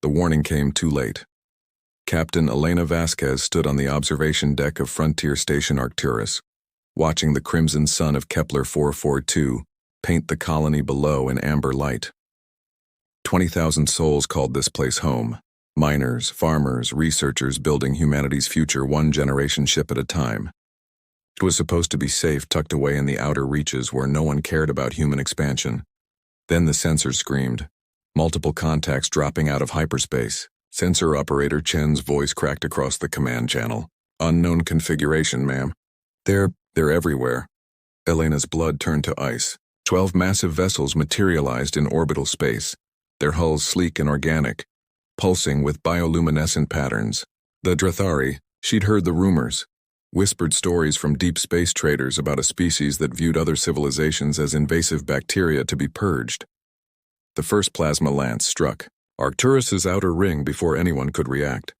The warning came too late. Captain Elena Vasquez stood on the observation deck of Frontier Station Arcturus, watching the crimson sun of Kepler 442 paint the colony below in amber light. 20,000 souls called this place home. Miners, farmers, researchers building humanity's future one generation ship at a time. It was supposed to be safe, tucked away in the outer reaches where no one cared about human expansion. Then the sensors screamed, multiple contacts dropping out of hyperspace. Sensor operator Chen's voice cracked across the command channel. Unknown configuration, ma'am. They're everywhere. Elena's blood turned to ice. 12 massive vessels materialized in orbital space, their hulls sleek and organic, pulsing with bioluminescent patterns. The Drathari, she'd heard the rumors, whispered stories from deep space traders about a species that viewed other civilizations as invasive bacteria to be purged. The first plasma lance struck Arcturus's outer ring before anyone could react.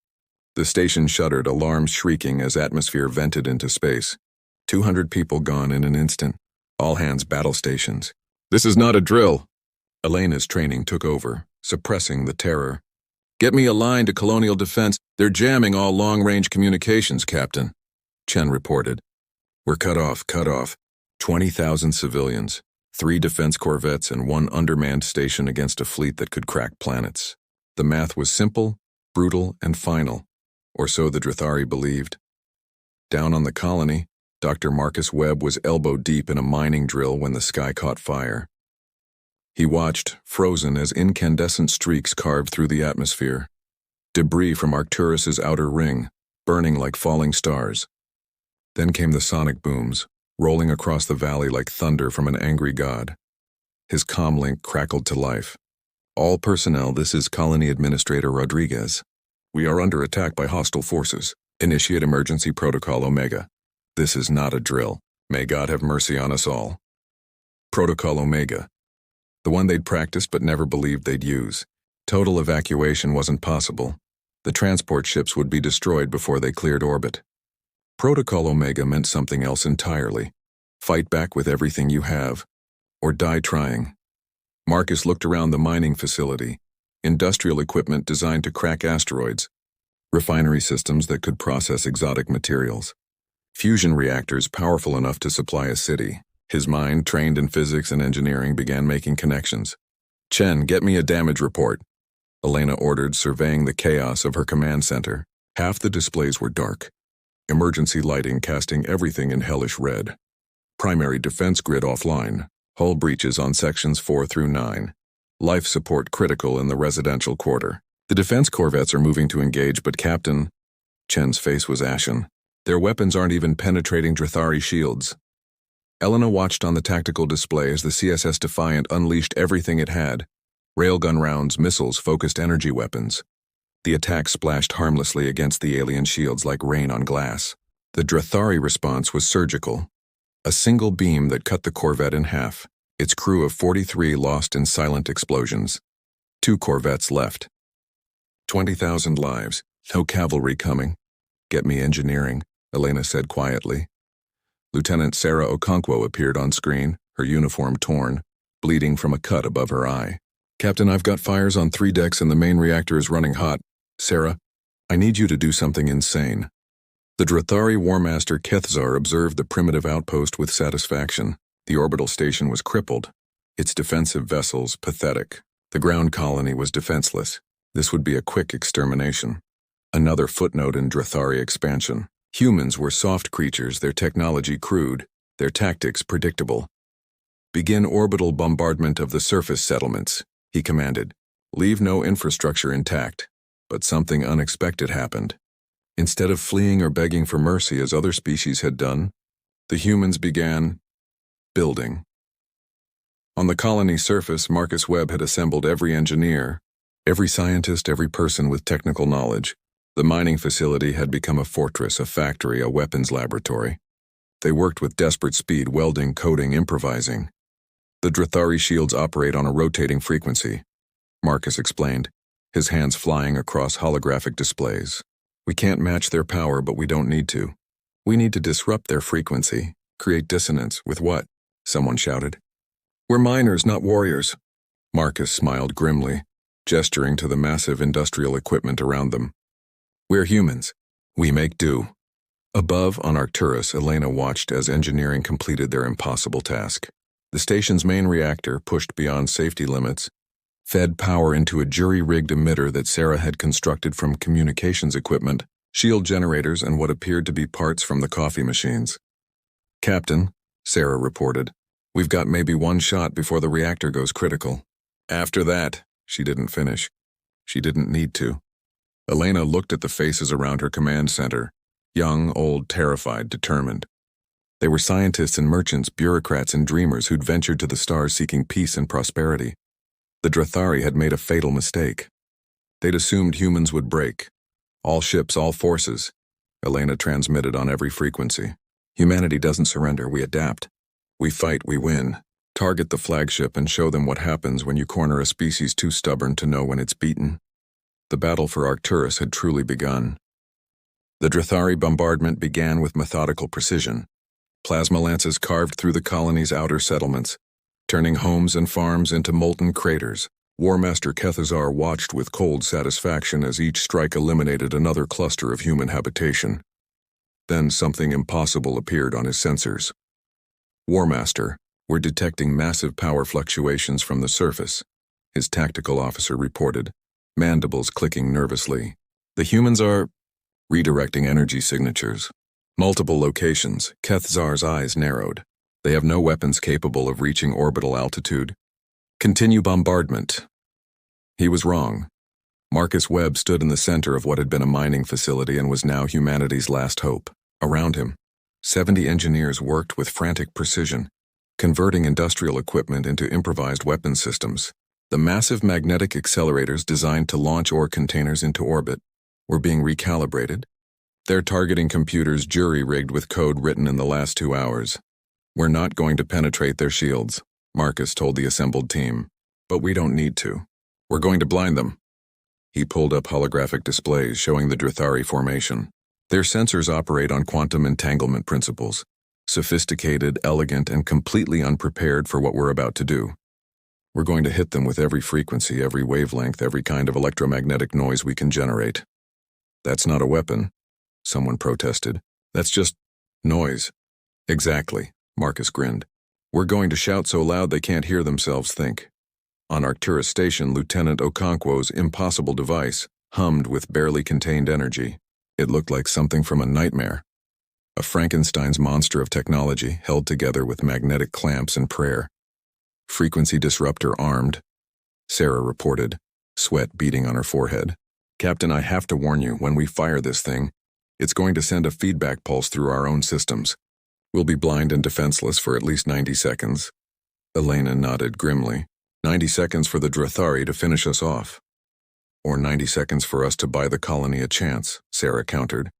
The station shuddered, alarms shrieking as atmosphere vented into space. 200 people gone in an instant. All hands battle stations. This is not a drill. Elena's training took over, suppressing the terror. Get me a line to Colonial Defense. They're jamming all long-range communications, Captain. Chen reported. We're cut off. 20,000 civilians, 3 defense corvettes and 1 undermanned station against a fleet that could crack planets. The math was simple, brutal, and final, or so the Drathari believed. Down on the colony, Dr. Marcus Webb was elbow-deep in a mining drill when the sky caught fire. He watched, frozen as incandescent streaks carved through the atmosphere. Debris from Arcturus's outer ring, burning like falling stars. Then came the sonic booms, rolling across the valley like thunder from an angry god. His comlink crackled to life. All personnel, this is Colony Administrator Rodriguez. We are under attack by hostile forces. Initiate Emergency Protocol Omega. This is not a drill. May God have mercy on us all. Protocol Omega. The one they'd practiced but never believed they'd use. Total evacuation wasn't possible. The transport ships would be destroyed before they cleared orbit. Protocol Omega meant something else entirely. Fight back with everything you have, or die trying. Marcus looked around the mining facility. Industrial equipment designed to crack asteroids. Refinery systems that could process exotic materials. Fusion reactors powerful enough to supply a city. His mind, trained in physics and engineering, began making connections. Chen, get me a damage report. Elena ordered, surveying the chaos of her command center. Half the displays were dark. Emergency lighting casting everything in hellish red. Primary defense grid offline. Hull breaches on sections 4 through 9. Life support critical in the residential quarter. The defense corvettes are moving to engage, but Captain... Chen's face was ashen. Their weapons aren't even penetrating Drathari shields. Elena watched on the tactical display as the CSS Defiant unleashed everything it had. Railgun rounds, missiles, focused energy weapons. The attack splashed harmlessly against the alien shields like rain on glass. The Drathari response was surgical. A single beam that cut the corvette in half. Its crew of 43 lost in silent explosions. 2 corvettes left. 20,000 lives. No cavalry coming. Get me engineering, Elena said quietly. Lieutenant Sarah Okonkwo appeared on screen, her uniform torn, bleeding from a cut above her eye. Captain, I've got fires on 3 decks and the main reactor is running hot. Sarah, I need you to do something insane. The Drathari War Master Kethzar observed the primitive outpost with satisfaction. The orbital station was crippled, its defensive vessels pathetic. The ground colony was defenseless. This would be a quick extermination. Another footnote in Drathari expansion. Humans were soft creatures, their technology crude, their tactics predictable. Begin orbital bombardment of the surface settlements, he commanded. Leave no infrastructure intact. But something unexpected happened. Instead of fleeing or begging for mercy as other species had done, the humans began building. On the colony surface, Marcus Webb had assembled every engineer, every scientist, every person with technical knowledge. The mining facility had become a fortress, a factory, a weapons laboratory. They worked with desperate speed, welding, coding, improvising. The Drathari shields operate on a rotating frequency, Marcus explained, his hands flying across holographic displays. We can't match their power, but we don't need to. We need to disrupt their frequency, create dissonance. With what? Someone shouted. We're miners, not warriors. Marcus smiled grimly. gesturing to the massive industrial equipment around them. We're humans. We make do. Above, on Arcturus, Elena watched as engineering completed their impossible task. The station's main reactor, pushed beyond safety limits, fed power into a jury-rigged emitter that Sarah had constructed from communications equipment, shield generators, and what appeared to be parts from the coffee machines. "Captain," Sarah reported, "we've got maybe one shot before the reactor goes critical." After that, she didn't finish. She didn't need to. Elena looked at the faces around her command center, young, old, terrified, determined. They were scientists and merchants, bureaucrats and dreamers who'd ventured to the stars seeking peace and prosperity. The Drathari had made a fatal mistake. They'd assumed humans would break. All ships, all forces. Elena transmitted on every frequency. Humanity doesn't surrender, we adapt. We fight, we win. Target the flagship and show them what happens when you corner a species too stubborn to know when it's beaten. The battle for Arcturus had truly begun. The Drathari bombardment began with methodical precision. Plasma lances carved through the colony's outer settlements, turning homes and farms into molten craters. War Master Kethazar watched with cold satisfaction as each strike eliminated another cluster of human habitation. Then something impossible appeared on his sensors. "War Master, we're detecting massive power fluctuations from the surface," his tactical officer reported, mandibles clicking nervously. "The humans are redirecting energy signatures. Multiple locations." Kethzar's eyes narrowed. "They have no weapons capable of reaching orbital altitude. Continue bombardment." He was wrong. Marcus Webb stood in the center of what had been a mining facility and was now humanity's last hope. Around him, 70 engineers worked with frantic precision, converting industrial equipment into improvised weapon systems. The massive magnetic accelerators designed to launch ore containers into orbit were being recalibrated, their targeting computers jury-rigged with code written in the last 2 hours. "We're not going to penetrate their shields," Marcus told the assembled team. "But we don't need to. We're going to blind them." He pulled up holographic displays showing the Drathari formation. Their sensors operate on quantum entanglement principles, sophisticated, elegant, and completely unprepared for what we're about to do. "We're going to hit them with every frequency, every wavelength, every kind of electromagnetic noise we can generate." "That's not a weapon," someone protested. "That's just noise." "Exactly," Marcus grinned. "We're going to shout so loud they can't hear themselves think." On Arcturus Station, Lieutenant Okonkwo's impossible device hummed with barely contained energy. It looked like something from a nightmare. A Frankenstein's monster of technology held together with magnetic clamps and prayer. "Frequency disruptor armed," Sarah reported, sweat beading on her forehead. "Captain, I have to warn you, when we fire this thing, it's going to send a feedback pulse through our own systems. We'll be blind and defenseless for at least 90 seconds. Elena nodded grimly. 90 seconds for the Drathari to finish us off. "Or 90 seconds for us to buy the colony a chance," Sarah countered.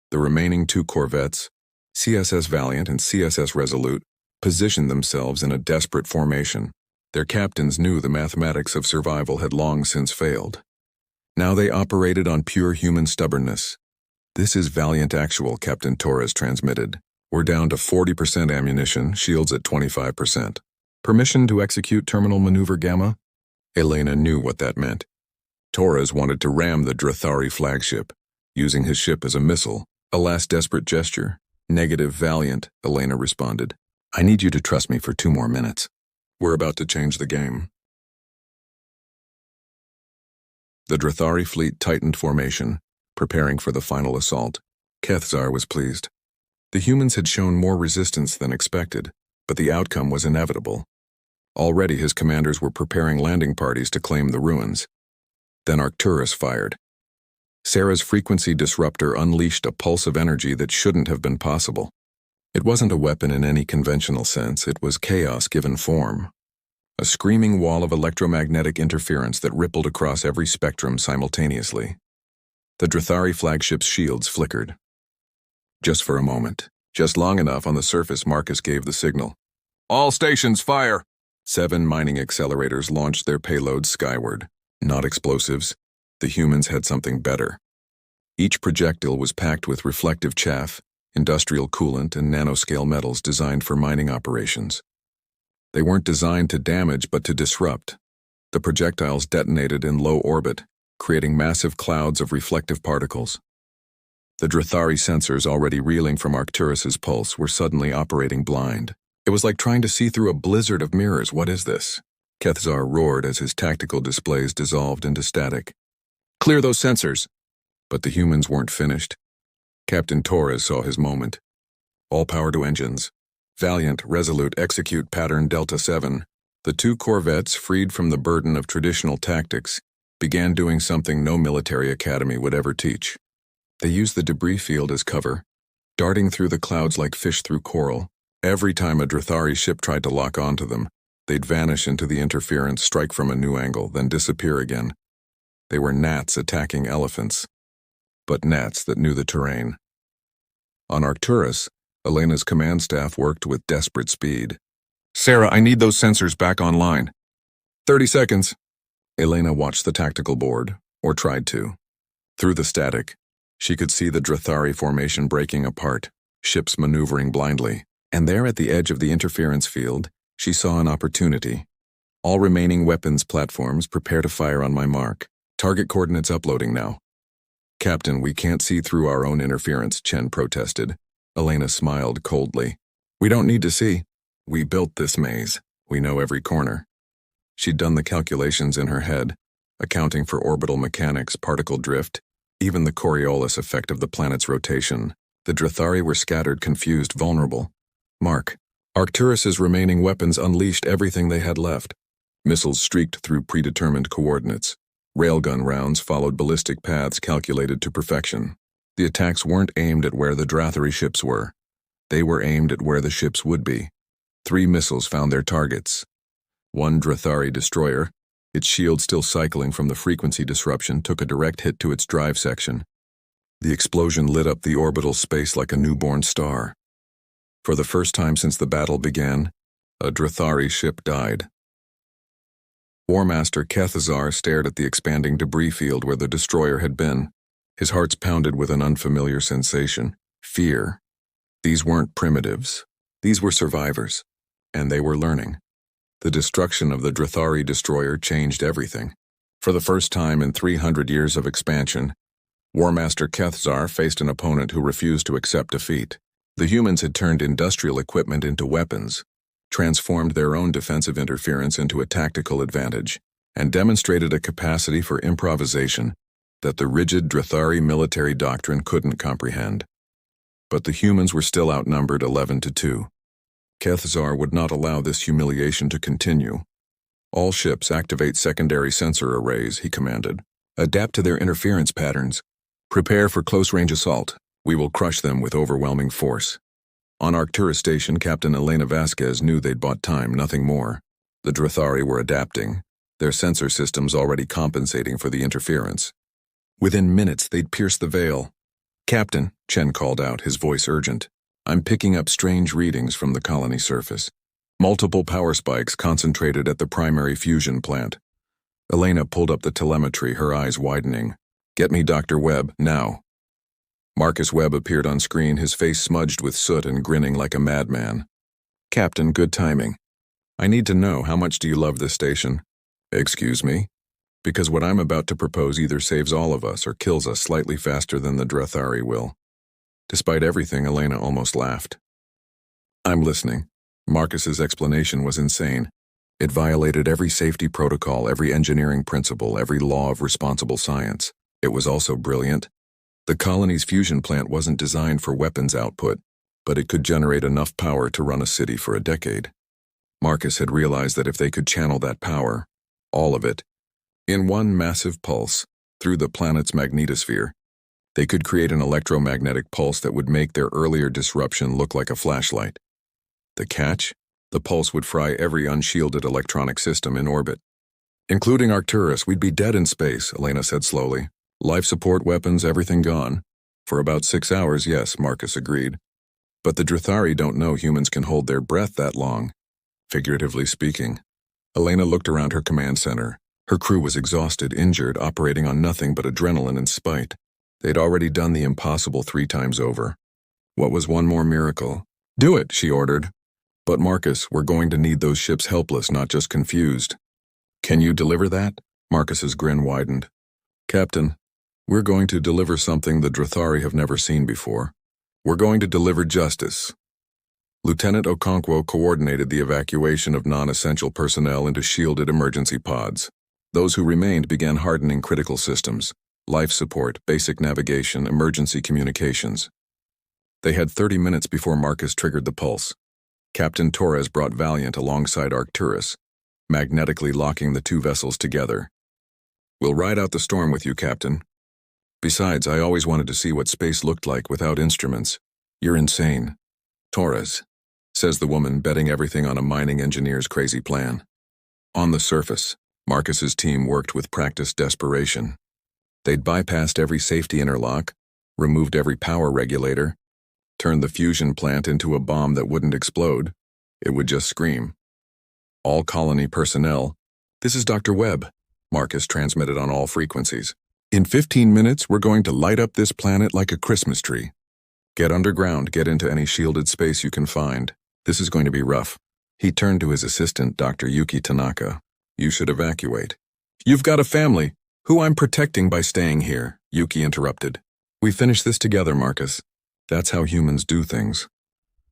The remaining 2 corvettes, CSS Valiant and CSS Resolute, positioned themselves in a desperate formation. Their captains knew the mathematics of survival had long since failed. Now they operated on pure human stubbornness. "This is Valiant Actual," Captain Torres transmitted. "We're down to 40% ammunition, shields at 25%. Permission to execute terminal maneuver Gamma?" Elena knew what that meant. Torres wanted to ram the Drathari flagship, using his ship as a missile, a last desperate gesture. "Negative, Valiant," Elena responded. "I need you to trust me for 2 more minutes. We're about to change the game." The Drathari fleet tightened formation, preparing for the final assault. Kethzar was pleased. The humans had shown more resistance than expected, but the outcome was inevitable. Already his commanders were preparing landing parties to claim the ruins. Then Arcturus fired. Sarah's frequency disruptor unleashed a pulse of energy that shouldn't have been possible. It wasn't a weapon in any conventional sense, it was chaos given form. A screaming wall of electromagnetic interference that rippled across every spectrum simultaneously. The Drathari flagship's shields flickered. Just for a moment, just long enough on the surface, Marcus gave the signal. "All stations fire!" 7 mining accelerators launched their payloads skyward. Not explosives. The humans had something better. Each projectile was packed with reflective chaff, industrial coolant, and nanoscale metals designed for mining operations. They weren't designed to damage but to disrupt. The projectiles detonated in low orbit, creating massive clouds of reflective particles. The Drathari sensors, already reeling from Arcturus's pulse, were suddenly operating blind. It was like trying to see through a blizzard of mirrors. What is this? Kethzar roared as his tactical displays dissolved into static. Clear those sensors! But the humans weren't finished. Captain Torres saw his moment. All power to engines. Valiant, resolute, execute pattern Delta 7. The two corvettes, freed from the burden of traditional tactics, began doing something no military academy would ever teach. They used the debris field as cover, darting through the clouds like fish through coral. Every time a Drathari ship tried to lock onto them, they'd vanish into the interference, strike from a new angle, then disappear again. They were gnats attacking elephants, but gnats that knew the terrain. On Arcturus, Elena's command staff worked with desperate speed. Sarah, I need those sensors back online. 30 seconds. Elena watched the tactical board, or tried to. Through the static, she could see the Drathari formation breaking apart, ships maneuvering blindly. And there at the edge of the interference field, she saw an opportunity. All remaining weapons platforms prepare to fire on my mark. Target coordinates uploading now. Captain, we can't see through our own interference, Chen protested. Elena smiled coldly. We don't need to see. We built this maze. We know every corner. She'd done the calculations in her head, accounting for orbital mechanics, particle drift, even the Coriolis effect of the planet's rotation. The Drathari were scattered, confused, vulnerable. Mark. Arcturus's remaining weapons unleashed everything they had left. Missiles streaked through predetermined coordinates. Railgun rounds followed ballistic paths calculated to perfection. The attacks weren't aimed at where the Drathari ships were. They were aimed at where the ships would be. 3 missiles found their targets. One Drathari destroyer, its shield still cycling from the frequency disruption, took a direct hit to its drive section. The explosion lit up the orbital space like a newborn star. For the first time since the battle began, a Drathari ship died. War Master Kethzar stared at the expanding debris field where the destroyer had been. His heart pounded with an unfamiliar sensation, fear. These weren't primitives. These were survivors, and they were learning. The destruction of the Drathari destroyer changed everything. For the first time in 300 years of expansion, War Master Kethzar faced an opponent who refused to accept defeat. The humans had turned industrial equipment into weapons, transformed their own defensive interference into a tactical advantage, and demonstrated a capacity for improvisation that the rigid Drathari military doctrine couldn't comprehend. But the humans were still outnumbered 11-2. Kethzar would not allow this humiliation to continue. All ships activate secondary sensor arrays, he commanded. Adapt to their interference patterns. Prepare for close-range assault. We will crush them with overwhelming force. On Arcturus Station, Captain Elena Vasquez knew they'd bought time, nothing more. The Drathari were adapting, their sensor systems already compensating for the interference. Within minutes, they'd pierced the veil. Captain, Chen called out, his voice urgent. I'm picking up strange readings from the colony surface. Multiple power spikes concentrated at the primary fusion plant. Elena pulled up the telemetry, her eyes widening. Get me Dr. Webb, now. Marcus Webb appeared on screen, his face smudged with soot and grinning like a madman. Captain, good timing. I need to know, how much do you love this station? Excuse me? Because what I'm about to propose either saves all of us or kills us slightly faster than the Drathari will. Despite everything, Elena almost laughed. I'm listening. Marcus's explanation was insane. It violated every safety protocol, every engineering principle, every law of responsible science. It was also brilliant. The colony's fusion plant wasn't designed for weapons output, but it could generate enough power to run a city for a decade. Marcus had realized that if they could channel that power, all of it, in one massive pulse, through the planet's magnetosphere, they could create an electromagnetic pulse that would make their earlier disruption look like a flashlight. The catch? The pulse would fry every unshielded electronic system in orbit. Including Arcturus, we'd be dead in space, Elena said slowly. Life support, weapons, everything gone. For about 6 hours, yes, Marcus agreed. But the Drathari don't know humans can hold their breath that long, figuratively speaking. Elena looked around her command center. Her crew was exhausted, injured, operating on nothing but adrenaline and spite. They'd already done the impossible 3 times over. What was one more miracle? Do it, she ordered. But Marcus, we're going to need those ships helpless, not just confused. Can you deliver that? Marcus's grin widened. Captain, we're going to deliver something the Drathari have never seen before. We're going to deliver justice. Lieutenant Okonkwo coordinated the evacuation of non-essential personnel into shielded emergency pods. Those who remained began hardening critical systems, life support, basic navigation, emergency communications. They had 30 minutes before Marcus triggered the pulse. Captain Torres brought Valiant alongside Arcturus, magnetically locking the two vessels together. We'll ride out the storm with you, Captain. Besides, I always wanted to see what space looked like without instruments. You're insane. Torres, says the woman, betting everything on a mining engineer's crazy plan. On the surface, Marcus's team worked with practiced desperation. They'd bypassed every safety interlock, removed every power regulator, turned the fusion plant into a bomb that wouldn't explode. It would just scream. All colony personnel. This is Dr. Webb, Marcus transmitted on all frequencies. In 15 minutes, we're going to light up this planet like a Christmas tree. Get underground, get into any shielded space you can find. This is going to be rough. He turned to his assistant, Dr. Yuki Tanaka. You should evacuate. You've got a family, who I'm protecting by staying here, Yuki interrupted. We finish this together, Marcus. That's how humans do things.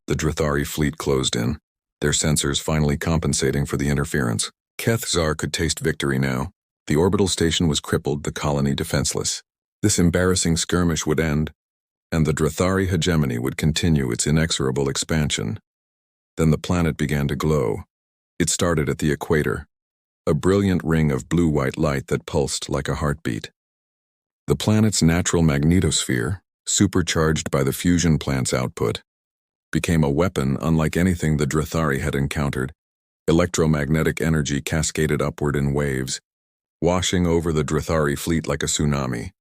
The Drathari fleet closed in, their sensors finally compensating for the interference. Kethzar could taste victory now. The orbital station was crippled, the colony defenseless. This embarrassing skirmish would end, and the Drathari hegemony would continue its inexorable expansion. Then the planet began to glow. It started at the equator, a brilliant ring of blue-white light that pulsed like a heartbeat. The planet's natural magnetosphere, supercharged by the fusion plant's output, became a weapon unlike anything the Drathari had encountered. Electromagnetic energy cascaded upward in waves, washing over the Drathari fleet like a tsunami.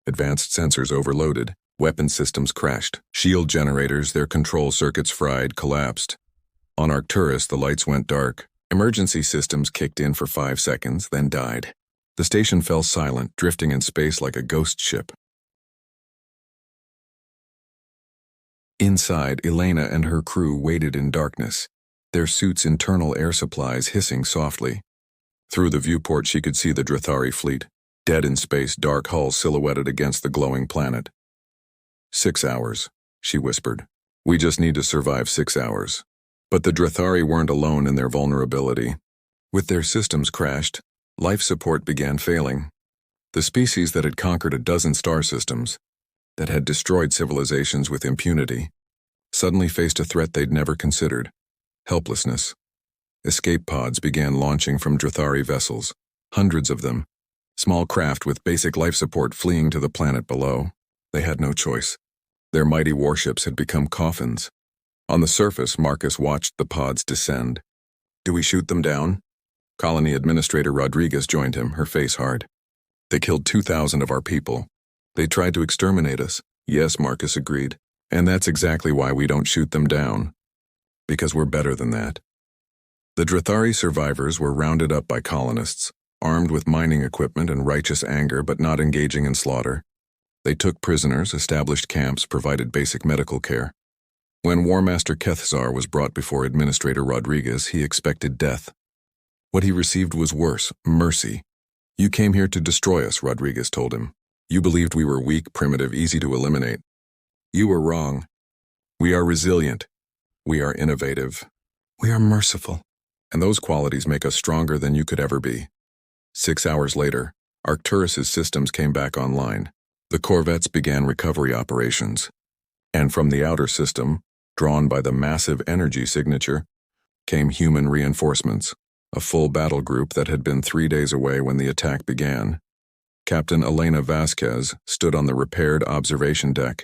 Advanced sensors overloaded, weapon systems crashed, shield generators, their control circuits fried, collapsed. On Arcturus, the lights went dark. Emergency systems kicked in for 5 seconds, then died. The station fell silent, drifting in space like a ghost ship. Inside, Elena and her crew waited in darkness, their suits' internal air supplies hissing softly. Through the viewport she could see the Drathari fleet, dead in space, dark hulls silhouetted against the glowing planet. 6 hours, she whispered. We just need to survive 6 hours. But the Drathari weren't alone in their vulnerability. With their systems crashed, life support began failing. The species that had conquered a dozen star systems, that had destroyed civilizations with impunity, suddenly faced a threat they'd never considered: helplessness. Escape pods began launching from Drathari vessels, hundreds of them, small craft with basic life support fleeing to the planet below. They had no choice. Their mighty warships had become coffins. On the surface, Marcus watched the pods descend. Do we shoot them down? Colony Administrator Rodriguez joined him, her face hard. They killed 2,000 of our people. They tried to exterminate us. Yes, Marcus agreed. And that's exactly why we don't shoot them down. Because we're better than that. The Drathari survivors were rounded up by colonists, armed with mining equipment and righteous anger but not engaging in slaughter. They took prisoners, established camps, provided basic medical care. When War Master Kethzar was brought before Administrator Rodriguez, he expected death. What he received was worse: mercy. You came here to destroy us, Rodriguez told him. You believed we were weak, primitive, easy to eliminate. You were wrong. We are resilient. We are innovative. We are merciful. And those qualities make us stronger than you could ever be. 6 hours later, Arcturus's systems came back online. The corvettes began recovery operations. And from the outer system, drawn by the massive energy signature, came human reinforcements, a full battle group that had been 3 days away when the attack began. Captain Elena Vasquez stood on the repaired observation deck,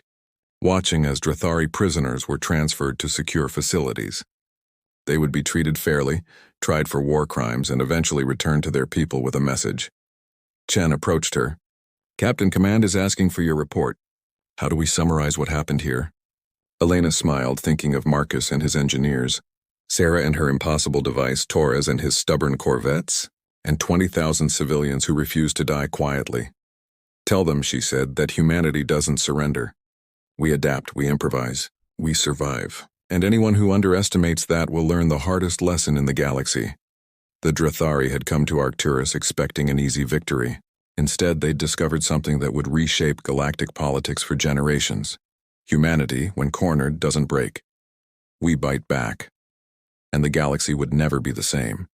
watching as Drathari prisoners were transferred to secure facilities. They would be treated fairly, tried for war crimes, and eventually returned to their people with a message. Chen approached her. Captain Command is asking for your report. How do we summarize what happened here? Elena smiled, thinking of Marcus and his engineers, Sarah and her impossible device, Torres and his stubborn corvettes, and 20,000 civilians who refused to die quietly. Tell them, she said, that humanity doesn't surrender. We adapt, we improvise, we survive. And anyone who underestimates that will learn the hardest lesson in the galaxy. The Drathari had come to Arcturus expecting an easy victory. Instead, they'd discovered something that would reshape galactic politics for generations. Humanity, when cornered, doesn't break. We bite back. And the galaxy would never be the same.